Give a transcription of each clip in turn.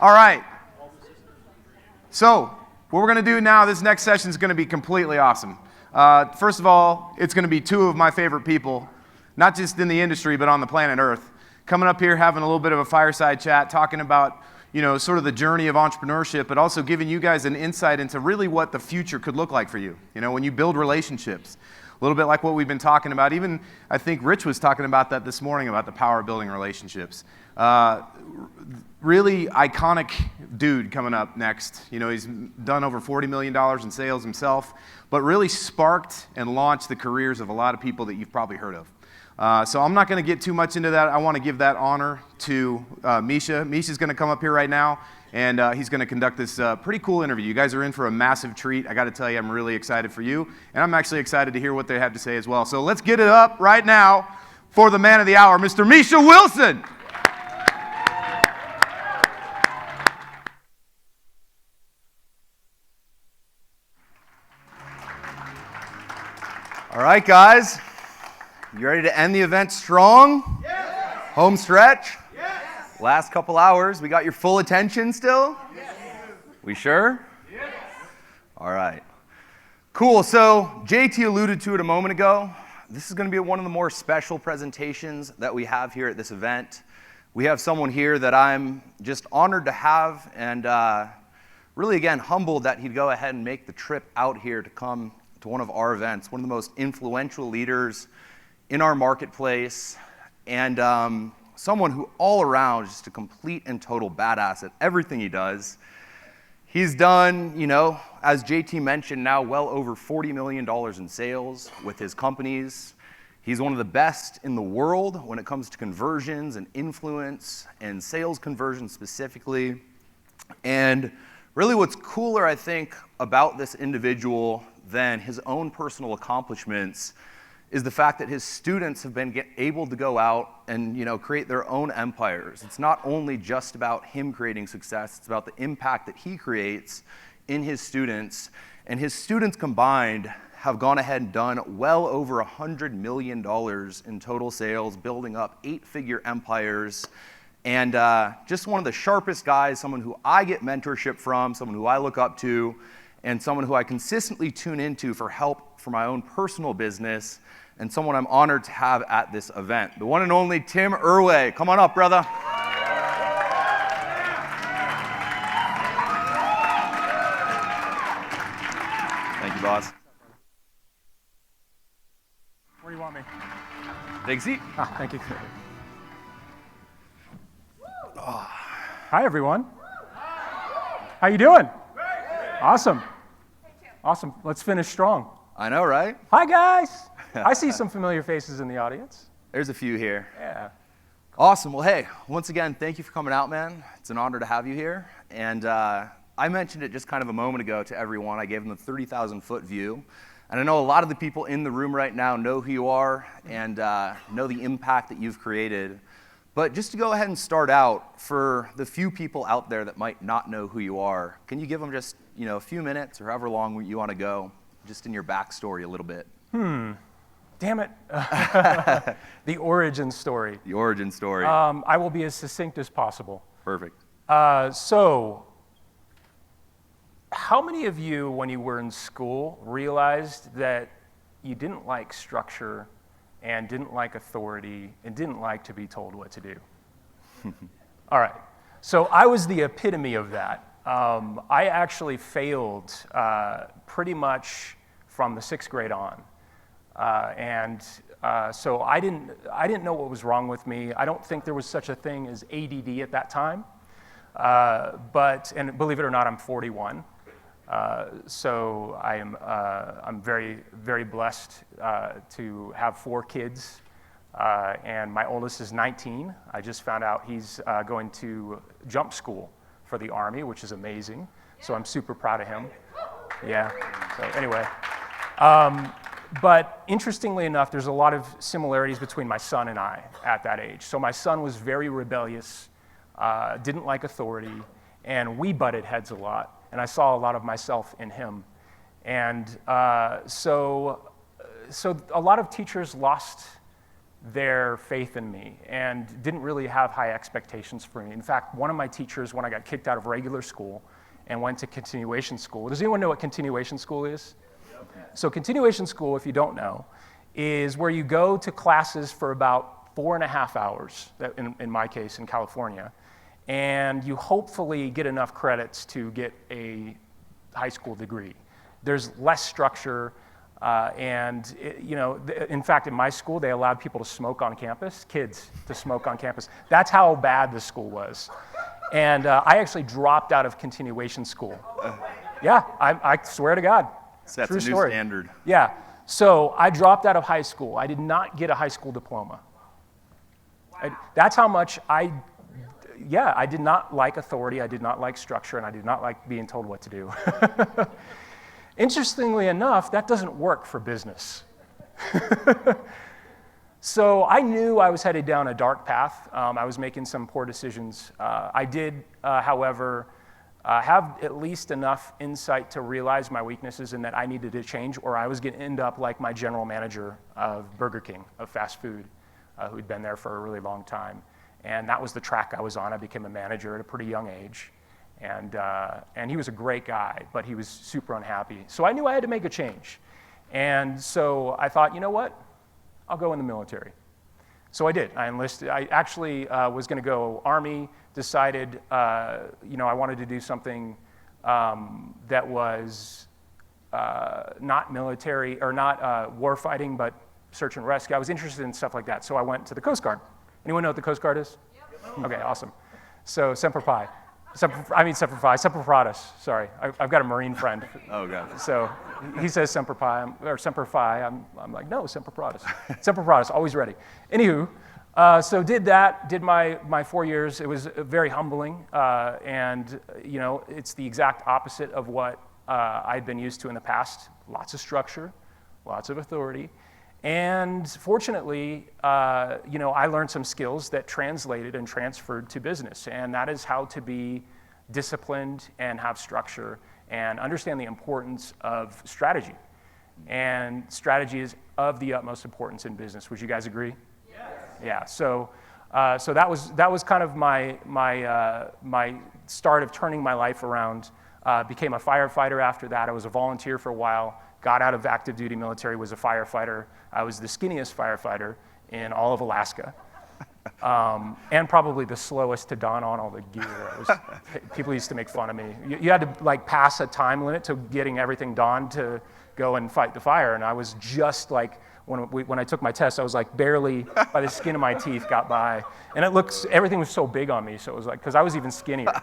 All right. So what we're going to do now, this next session is going to be completely awesome. First of all, it's going to be two of my favorite people, not just in the industry, but on the planet Earth, coming up here having a little bit of a fireside chat, talking about, sort of the journey of entrepreneurship, but also giving you guys an insight into really what the future could look like for you, when you build relationships. A little bit like what we've been talking about. Even, I think Rich was talking about that this morning, about the power of building relationships. Really iconic dude coming up next. He's done over $40 million in sales himself, but really sparked and launched the careers of a lot of people that you've probably heard of. So I'm not going to get too much into that. I want to give that honor to Misha. Misha's going to come up here right now, and he's going to conduct this pretty cool interview. You guys are in for a massive treat. I got to tell you, I'm really excited for you, and I'm actually excited to hear what they have to say as well. So let's get it up right now for the man of the hour, Mr. Misha Wilson. All right, guys. You ready to end the event strong? Yes. Home stretch? Yes. Last couple hours. We got your full attention still? Yes. We sure? Yes. All right. Cool. So JT alluded to it a moment ago. This is going to be one of the more special presentations that we have here at this event. We have someone here that I'm just honored to have, and really, again, humbled that he'd go ahead and make the trip out here to come to one of our events, one of the most influential leaders in our marketplace, and someone who all around is just a complete and total badass at everything he does. He's done, as JT mentioned, now well over $40 million in sales with his companies. He's one of the best in the world when it comes to conversions and influence and sales conversions specifically. And really what's cooler, I think, about this individual than his own personal accomplishments is the fact that his students have been able to go out and create their own empires. It's not only just about him creating success, it's about the impact that he creates in his students. And his students combined have gone ahead and done well over $100 million in total sales, building up 8-figure empires. And just one of the sharpest guys, someone who I get mentorship from, someone who I look up to, and someone who I consistently tune into for help for my own personal business, and someone I'm honored to have at this event. The one and only Tim Irway. Come on up, brother. Thank you, boss. Where do you want me? Take a seat. Thank you. Hi, everyone. How you doing? Awesome. Awesome. Let's finish strong. I know, right? Hi, guys. I see some familiar faces in the audience. There's a few here. Yeah. Awesome. Well, hey, once again, thank you for coming out, man. It's an honor to have you here. And I mentioned it just kind of a moment ago to everyone. I gave them the 30,000-foot view. And I know a lot of the people in the room right now know who you are and know the impact that you've created. But just to go ahead and start out, for the few people out there that might not know who you are, can you give them just a few minutes or however long you want to go, just in your backstory a little bit? Damn it. The origin story. The origin story. I will be as succinct as possible. Perfect. So, how many of you, when you were in school, realized that you didn't like structure and didn't like authority and didn't like to be told what to do? All right. So I was the epitome of that. I actually failed pretty much from the 6th grade on. So I didn't know what was wrong with me. I don't think there was such a thing as ADD at that time. And believe it or not, I'm 41. So I'm very, very blessed to have 4 kids. And my oldest is 19. I just found out he's going to jump school for the Army, which is amazing. So I'm super proud of him. Yeah. So anyway. But interestingly enough, there's a lot of similarities between my son and I at that age. So my son was very rebellious, didn't like authority, and we butted heads a lot. And I saw a lot of myself in him. And so a lot of teachers lost their faith in me and didn't really have high expectations for me. In fact, one of my teachers, when I got kicked out of regular school and went to continuation school, does anyone know what continuation school is? So continuation school, if you don't know, is where you go to classes for about 4.5 hours, in my case, in California, and you hopefully get enough credits to get a high school degree. There's less structure, in fact, in my school, they allowed people to smoke on campus, kids to smoke on campus. That's how bad the school was. And I actually dropped out of continuation school. Yeah, I swear to God. Sets True a new story. standard. Yeah, so I dropped out of high school. I did not get a high school diploma. That's how much I did not like authority, I did not like structure, and I did not like being told what to do. Interestingly enough, that doesn't work for business. So I knew I was headed down a dark path. I was making some poor decisions. I did, however, have at least enough insight to realize my weaknesses and that I needed to change, or I was going to end up like my general manager of Burger King, of fast food, who'd been there for a really long time. And that was the track I was on. I became a manager at a pretty young age. And he was a great guy, but he was super unhappy. So I knew I had to make a change. And so I thought, you know what? I'll go in the military. So I did. I enlisted. I actually was going to go Army, decided, I wanted to do something that was not military, or not war fighting, but search and rescue. I was interested in stuff like that. So I went to the Coast Guard. Anyone know what the Coast Guard is? Yep. Okay, awesome. So Semper Fi. Semper Paratus, sorry. I've got a Marine friend. Oh, God. So he says Semper Fi, or Semper Fi. I'm like, no, Semper Paratus. Semper Paratus, always ready. Anywho, so did that, did my 4 years. It was very humbling, and it's the exact opposite of what I'd been used to in the past. Lots of structure, lots of authority. And fortunately, I learned some skills that translated and transferred to business, and that is how to be disciplined and have structure and understand the importance of strategy. And strategy is of the utmost importance in business. Would you guys agree? Yes. Yeah. So that was kind of my start of turning my life around. Became a firefighter after that. I was a volunteer for a while. Got out of active duty military, was a firefighter. I was the skinniest firefighter in all of Alaska, and probably the slowest to don on all the gear. People used to make fun of me. You had to pass a time limit to getting everything donned to go and fight the fire, and I was just like, when I took my test, I was like barely by the skin of my teeth got by, and everything was so big on me. So it was like, because I was even skinnier.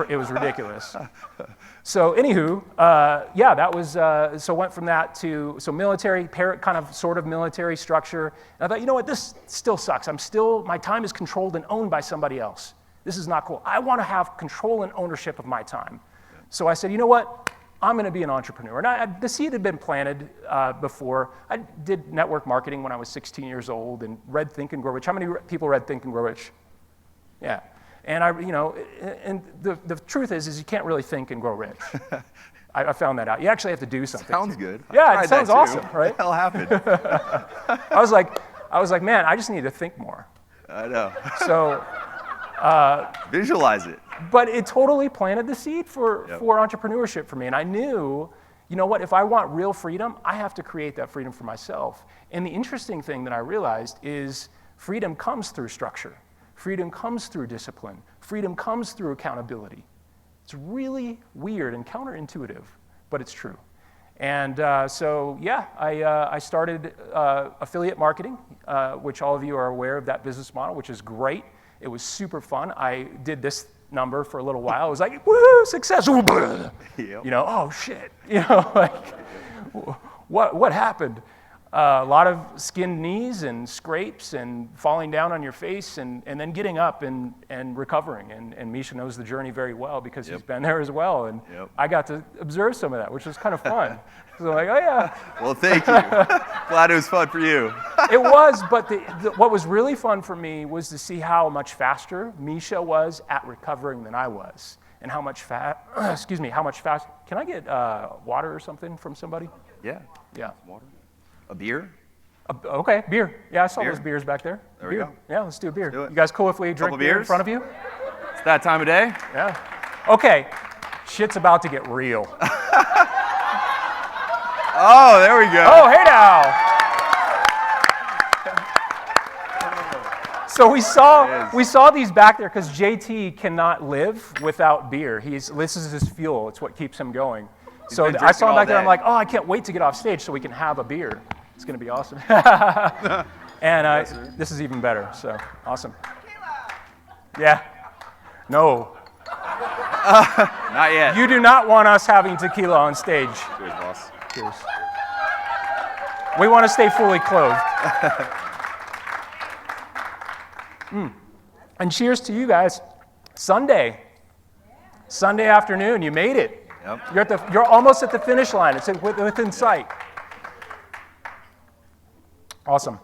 It was ridiculous. So anywho, that was, so went from that to, military, kind of sort of military structure. And I thought, you know what, this still sucks. My time is controlled and owned by somebody else. This is not cool. I want to have control and ownership of my time. So I said, you know what, I'm going to be an entrepreneur. And the seed had been planted before. I did network marketing when I was 16 years old and read Think and Grow Rich. How many people read Think and Grow Rich? Yeah. And and the truth is you can't really think and grow rich. I found that out. You actually have to do something. Sounds good. Yeah, it sounds awesome, right? What the hell happened? I was like, man, I just need to think more. I know. So visualize it. But it totally planted the seed for entrepreneurship for me. And I knew, you know what, if I want real freedom, I have to create that freedom for myself. And the interesting thing that I realized is freedom comes through structure. Freedom comes through discipline. Freedom comes through accountability. It's really weird and counterintuitive, but it's true. And I started affiliate marketing, which all of you are aware of that business model, which is great. It was super fun. I did this number for a little while. It was like, woohoo, success. Yep. Oh shit. What happened? A lot of skinned knees and scrapes and falling down on your face and then getting up and recovering. And Misha knows the journey very well because he's been there as well. And I got to observe some of that, which was kind of fun. So I'm like, oh yeah. Well, thank you. Glad it was fun for you. It was, but what was really fun for me was to see how much faster Misha was at recovering than I was. And how much fast. Can I get water or something from somebody? Yeah. Yeah. Water. A beer? Okay, beer. Yeah, I saw Beer? those beers back there. There we Beer. go. Yeah, let's do a beer. do it. You guys cool if we drink Couple beer in beers? front of you? It's that time of day. Yeah. Okay, shit's about to get real. Oh, there we go. Oh, hey now. So we saw these back there because JT cannot live without beer. This is his fuel. It's what keeps him going. So been I saw him drinking all back there. I'm day. like, oh, I can't wait to get off stage so we can have a beer. It's going to be awesome. And this is even better. So awesome. Yeah. No. Not yet. You do not want us having tequila on stage. Cheers, boss. Cheers. We want to stay fully clothed. And cheers to you guys. Sunday afternoon, you made it. Yep. You're almost at the finish line. It's within sight. Awesome.